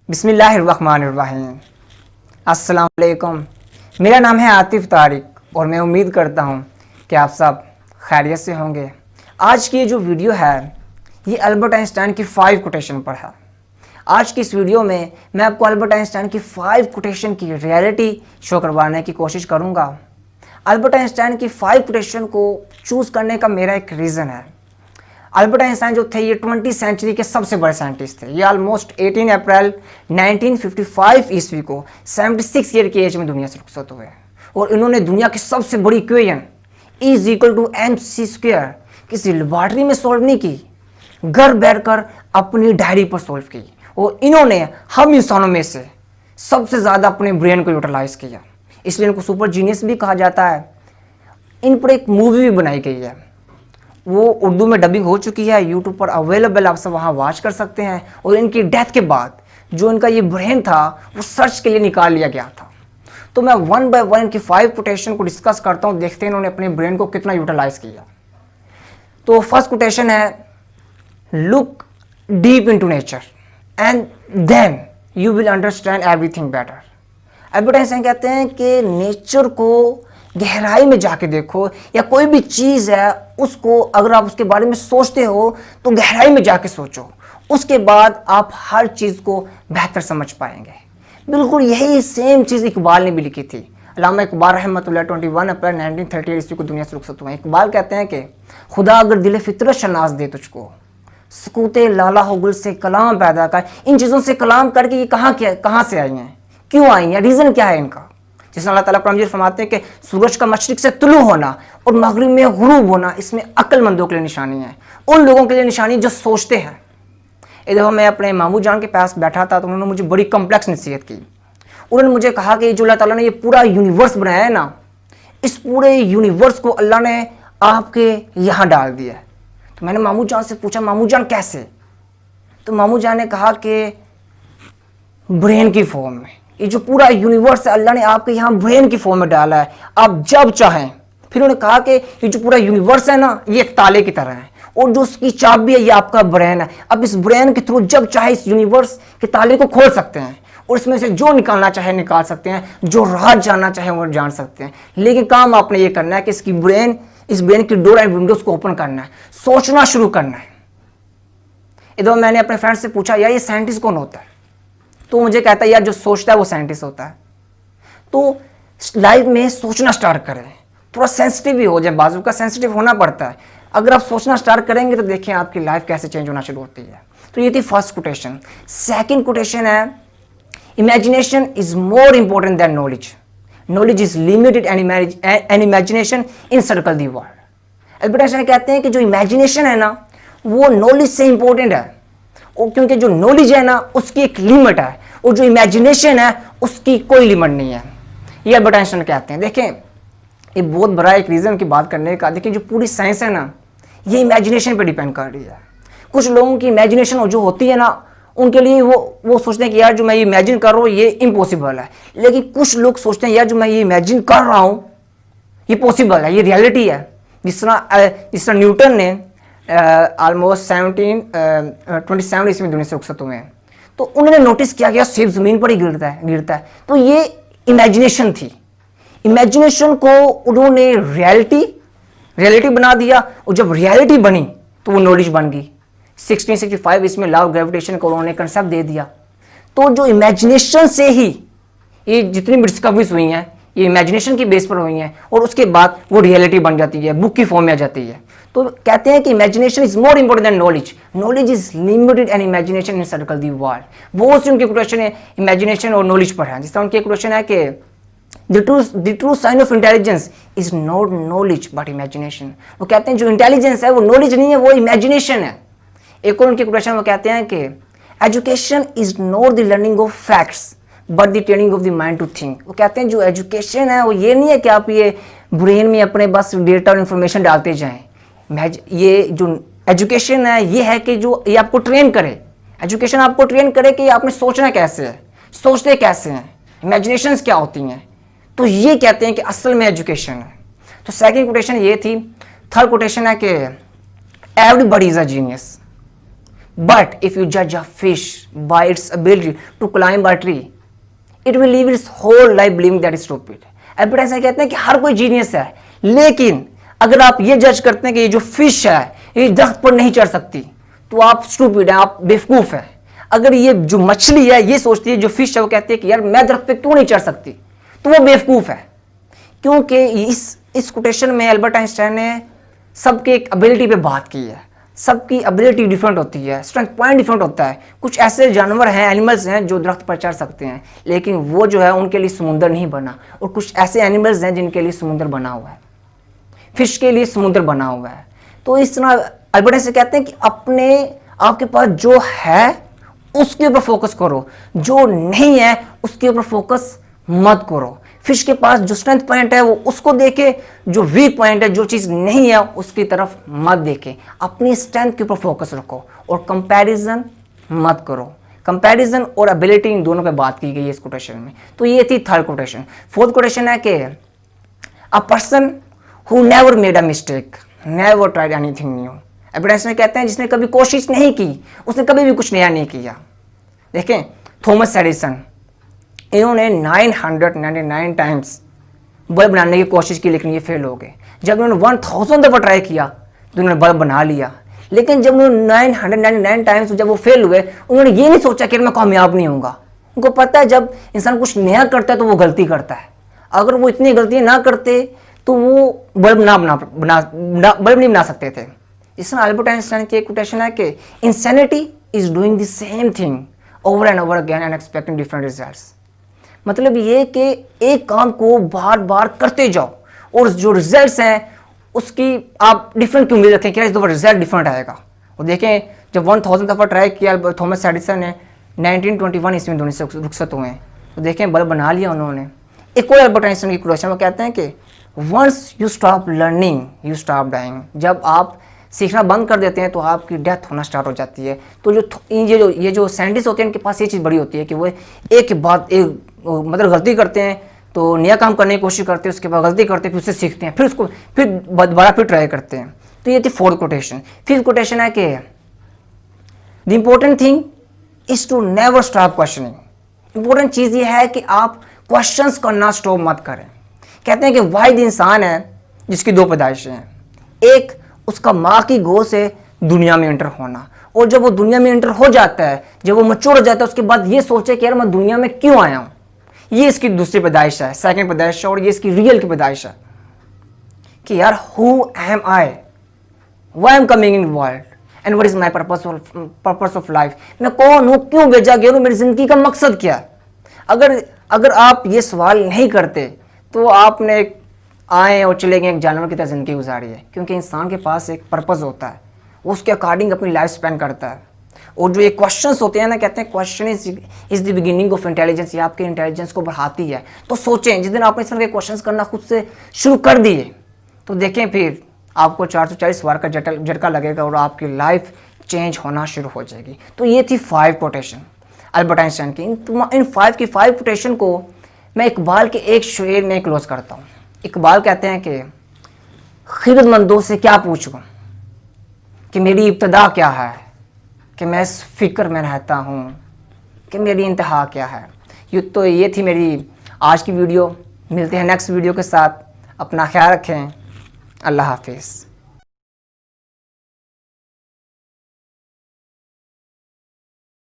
बिस्मिल्लाहिर्रहमानिर्रहीम। अस्सलाम वालेकुम। मेरा नाम है आतिफ तारिक और मैं उम्मीद करता हूँ कि आप सब खैरियत से होंगे। आज की ये जो वीडियो है ये अल्बर्ट आइंस्टाइन की 5 कोटेशन पर है। आज की इस वीडियो में मैं आपको अल्बर्ट आइंस्टाइन की 5 कोटेशन की रियलिटी शो करवाने की कोशिश करूँगा। अल्बर्ट आइंस्टाइन की 5 कोटेशन को चूज़ करने का मेरा एक रीज़न है। अल्बर्ट आइंस्टाइन जो थे ये 20वीं सेंचुरी के सबसे बड़े साइंटिस्ट थे। ये ऑलमोस्ट 18 अप्रैल 1955 ईस्वी को 76 ईयर की एज में दुनिया से रुखसत हुए और इन्होंने दुनिया की सबसे बड़ी इक्वेशन E=mc² किसी लेबॉर्ट्री में सॉल्व नहीं की, घर बैठकर अपनी डायरी पर सॉल्व की और इन्होंने हम इंसानों में से सबसे ज़्यादा अपने ब्रेन को यूटिलाइज किया, इसलिए इनको सुपर जीनियस भी कहा जाता है। इन पर एक मूवी भी बनाई गई है, वो उर्दू में डबिंग हो चुकी है, यूट्यूब पर अवेलेबल, आप सब वहाँ वॉच कर सकते हैं। और इनकी डेथ के बाद जो इनका ये ब्रेन था वो सर्च के लिए निकाल लिया गया था। तो मैं 1 बाय 1 इनकी 5 कोटेशन को डिस्कस करता हूँ, देखते हैं इन्होंने अपने ब्रेन को कितना यूटिलाइज किया। तो फर्स्ट कोटेशन है, look deep into nature and then you will understand everything better. Albert Einstein कहते हैं कि नेचर को गहराई में जाके देखो, या कोई भी चीज़ है उसको अगर आप उसके बारे में सोचते हो तो गहराई में जाके सोचो, उसके बाद आप हर चीज़ को बेहतर समझ पाएंगे। बिल्कुल यही सेम चीज़ इकबाल ने भी लिखी थी। अल्लामा इकबाल रहमतुल्लाह 21 अप्रैल 1938 ईस्वी को दुनिया से रुखसत हुए। इकबाल कहते हैं कि खुदा अगर दिल फितरत शनास दे तुझको, सुकूते लाला हो गुल से कलाम पैदा कर। इन चीज़ों से कलाम करके ये कहाँ से आई हैं, क्यों आई हैं, रीज़न क्या है इनका। जिसमें अल्लाह ताला कुरान में फरमाते हैं कि सूरज का मशरिक से तुलू होना और मगरिब में गुरूब होना इसमें अक्लमंदों के लिए निशानी है, उन लोगों के लिए निशानी जो सोचते हैं। एक दफ़ा मैं अपने मामू जान के पास बैठा था तो उन्होंने मुझे बड़ी कम्प्लेक्स नसीहत की। उन्होंने मुझे कहा कि जो अल्लाह ताला ने ये पूरा यूनिवर्स बनाया है ना, इस पूरे यूनिवर्स को अल्लाह ने आपके यहाँ डाल दिया है। तो मैंने मामू जान से पूछा, मामू जान कैसे? तो मामू जान ने कहा कि ब्रेन की फॉर्म में। ये जो पूरा यूनिवर्स है अल्लाह ने आपके यहाँ ब्रेन की फॉर्म में डाला है, आप जब चाहें। फिर उन्होंने कहा कि ये जो पूरा यूनिवर्स है ना ये एक ताले की तरह है और जो उसकी चाबी है ये आपका ब्रेन है। अब इस ब्रेन के थ्रू जब चाहे इस यूनिवर्स के ताले को खोल सकते हैं और इसमें से जो निकालना चाहे निकाल सकते हैं, जो राज जानना चाहे वो जान सकते हैं। लेकिन काम आपने ये करना है कि इस ब्रेन की डोर एंड विंडोज को ओपन करना है, सोचना शुरू करना है। इधर मैंने अपने फ्रेंड से पूछा, यार ये साइंटिस्ट कौन होता है? तो मुझे कहता है यार जो सोचता है वो साइंटिस्ट होता है। तो लाइफ में सोचना स्टार्ट करें, थोड़ा सेंसिटिव भी हो जाए, बाजू का सेंसिटिव होना पड़ता है। अगर आप सोचना स्टार्ट करेंगे तो देखें आपकी लाइफ कैसे चेंज होना शुरू होती है। तो ये थी फर्स्ट कोटेशन। सेकंड कोटेशन है, imagination is more important than knowledge, knowledge is limited and imagination encircle the world. Albert Einstein कहते हैं कि जो इमेजिनेशन है ना वो नॉलेज से इंपॉर्टेंट है, और क्योंकि जो नॉलेज है ना उसकी एक लिमिट है और जो इमेजिनेशन है उसकी कोई लिमिट नहीं है। ये अल्बर्ट आइंस्टाइन कहते हैं। देखें ये बहुत बड़ा एक रीज़न की बात करने का। देखिए जो पूरी साइंस है ना ये इमेजिनेशन पे डिपेंड कर रही है। कुछ लोगों की इमेजिनेशन जो होती है ना उनके लिए वो सोचते हैं कि यार जो मैं ये इमेजिन कर रहा हूँ ये इम्पॉसिबल है। लेकिन कुछ लोग सोचते हैं यार जो मैं ये इमेजिन कर रहा हूँ ये पॉसिबल है, ये रियलिटी है। जिस तरह न्यूटन ने ऑलमोस्ट 1727 ईस्वी में दुनिया से रुखसत हुए हैं, तो उन्होंने नोटिस किया गया सेब जमीन पर ही गिरता है। तो ये इमेजिनेशन थी। इमेजिनेशन को उन्होंने रियलिटी बना दिया और जब रियलिटी बनी तो वो नॉलेज बन गई। 1665 इसमें लॉ ऑफ ग्रेविटेशन को उन्होंने कंसेप्ट दे दिया। तो जो इमेजिनेशन से ही ये जितनी भी डिस्कवरीज हुई हैं ये इमेजिनेशन की बेस पर हुई हैं और उसके बाद वो रियलिटी बन जाती है, बुक की फॉर्म में आ जाती है। तो कहते हैं कि imagination is more important than knowledge, knowledge is limited and imagination encircle the world. बहुत सी उनकी क्वेश्चन है इमेजिनेशन और नॉलेज पर है। जिस तरह उनकी क्वेश्चन है कि the true sign of intelligence is not knowledge but imagination. वो कहते हैं जो इंटेलिजेंस है वो नॉलेज नहीं है, वो इमेजिनेशन है। एक और उनकी क्वेश्चन वो कहते हैं कि education is not the learning of facts but the training of the mind to think. वो कहते हैं जो एजुकेशन है वो ये नहीं है कि आप ये ब्रेन में अपने बस डेटा और इन्फॉर्मेशन डालते जाएं। ये जो एजुकेशन है ये है कि जो ये आपको ट्रेन करे, एजुकेशन आपको ट्रेन करे कि आपने सोचना कैसे है, सोचते कैसे हैं, इमेजिनेशंस क्या होती हैं। तो ये कहते हैं कि असल में एजुकेशन है। तो सेकंड कोटेशन ये थी। थर्ड कोटेशन है कि everybody is a genius, But if you judge a fish by its ability to climb a tree, it will live its whole life believing that is stupid. Albert Einstein कहते हैं कि हर कोई genius है, लेकिन अगर आप ये जज करते हैं कि ये जो फिश है ये दरख्त पर नहीं चढ़ सकती, तो आप स्टूपिड हैं, आप बेवकूफ हैं। अगर ये जो मछली है ये सोचती है, जो फिश है वो कहती है कि यार मैं दरख्त पे क्यों नहीं चढ़ सकती, तो वो बेवकूफ है। क्योंकि इस कोटेशन में एल्बर्ट आइंस्टाइन ने सबके एक एबिलिटी पे बात की है। सबकी एबिलिटी डिफरेंट होती है, स्ट्रेंथ पॉइंट डिफरेंट होता है। कुछ ऐसे जानवर हैं, एनिमल्स हैं जो दरख्त पर चढ़ सकते हैं, लेकिन वो जो है उनके लिए समुंदर नहीं बना। और कुछ ऐसे एनिमल्स हैं जिनके लिए समुंदर बना हुआ है, फिश के लिए समुंदर बना हुआ है। तो इस तरह एल्बर्ट आइंस्टाइन कहते हैं कि आपके पास जो है उसके ऊपर फोकस करो, जो नहीं है उसके ऊपर फोकस मत करो। फिश के पास जो स्ट्रेंथ पॉइंट है वो उसको देखे, जो वीक पॉइंट है, जो चीज़ नहीं है उसकी तरफ मत देखे। अपनी स्ट्रेंथ के ऊपर फोकस रखो और कंपैरिजन मत करो। कंपैरिजन और एबिलिटी इन दोनों पे बात की गई है इस कोटेशन में। तो ये थी थर्ड कोटेशन। फोर्थ कोटेशन है कि a person who never made a mistake never tried anything new. Albert Einstein कहते हैं जिसने कभी कोशिश नहीं की उसने कभी भी कुछ नया नहीं किया। देखें थॉमस एडिसन, इन्होंने 999 टाइम्स बल्ब बनाने की कोशिश की, लेकिन ये फेल हो गए। जब उन्होंने 1000 दफ़ा ट्राई किया तो उन्होंने बल्ब बना लिया। लेकिन जब उन्होंने 999 टाइम्स जब वो फेल हुए, उन्होंने ये नहीं सोचा कि मैं कामयाब नहीं होऊंगा। उनको पता है जब इंसान कुछ नया करता है तो वो गलती करता है। अगर वो इतनी गलतियाँ ना करते तो वो बल्ब नहीं बना सकते थे। इसमें एल्बर्ट आइंस्टाइन की एक कोटेशन है कि insanity is doing the same thing over and over again and expecting different results. मतलब ये कि एक काम को बार बार करते जाओ और जो रिजल्ट्स हैं उसकी आप डिफरेंट क्यों उम्मीद रखें कि इस दफ़ा रिजल्ट डिफरेंट आएगा। और देखें जब 1000 दफ़ा ट्राई किया थॉमस एडिसन ने 1921 ईस्वी में दुनिया से रुखसत हुए हैं, तो देखें बल्ब बना लिया उन्होंने। एक और एल्बर्ट आइंस्टाइन की क्वेश्चन में कहते हैं कि once you stop learning you stop dying. जब आप सीखना बंद कर देते हैं तो आपकी डेथ होना स्टार्ट हो जाती है। तो ये जो साइंटिस्ट होते हैं इनके पास ये चीज़ बड़ी होती है कि वो एक के बाद एक मतलब गलती करते हैं तो नया काम करने की कोशिश करते हैं, उसके बाद गलती करते हैं, फिर उससे सीखते हैं, फिर दोबारा ट्राई करते हैं। तो ये थी फोर्थ कोटेशन। फिफ्थ कोटेशन है कि the important thing is to never stop questioning. Important चीज़ ये है कि आप क्वेश्चंस करना स्टॉप मत करें। कहते हैं कि वाहिद इंसान है जिसकी दो पैदाइशें हैं, एक उसका माँ की गोद से दुनिया में एंटर होना, और जब वो दुनिया में एंटर हो जाता है, जब वो मैच्योर हो जाता है, उसके बाद ये सोचे कि यार मैं दुनिया में क्यों आया हूँ। ये इसकी दूसरी पैदाइश है, सेकंड पैदाइश है, और ये इसकी रियल की पैदाइश है कि यार who am I, why am coming in world and what is my purpose of life. मैं कौन हूँ, क्यों भेजा गया हूँ, मेरी जिंदगी का मकसद क्या है। अगर आप ये सवाल नहीं करते तो आपने आए और चले गए एक जानवर की तरह ज़िंदगी गुजारी है। क्योंकि इंसान के पास एक पर्पस होता है, वो उसके अकॉर्डिंग अपनी लाइफ स्पेंड करता है। और जो ये क्वेश्चंस होते हैं ना, कहते हैं question is the beginning of intelligence. ये आपके इंटेलिजेंस को बढ़ाती है। तो सोचें, जिस दिन आपने इस तरह के क्वेश्चंस करना खुद से शुरू कर दिए तो देखें फिर आपको 440 बार का झटका लगेगा और आपकी लाइफ चेंज होना शुरू हो जाएगी। तो ये थी 5 कोटेशन एल्बर्ट आइंस्टाइन की। इन 5 कोटेशन को मैं इकबाल के एक शेर में क्लोज करता हूँ। इकबाल कहते हैं कि खिदमतमंदों से क्या पूछूं कि मेरी इब्तदा क्या है, कि मैं इस फिक्र में रहता हूँ कि मेरी इंतहा क्या है। ये थी मेरी आज की वीडियो। मिलते हैं नेक्स्ट वीडियो के साथ। अपना ख्याल रखें। अल्लाह हाफिज़।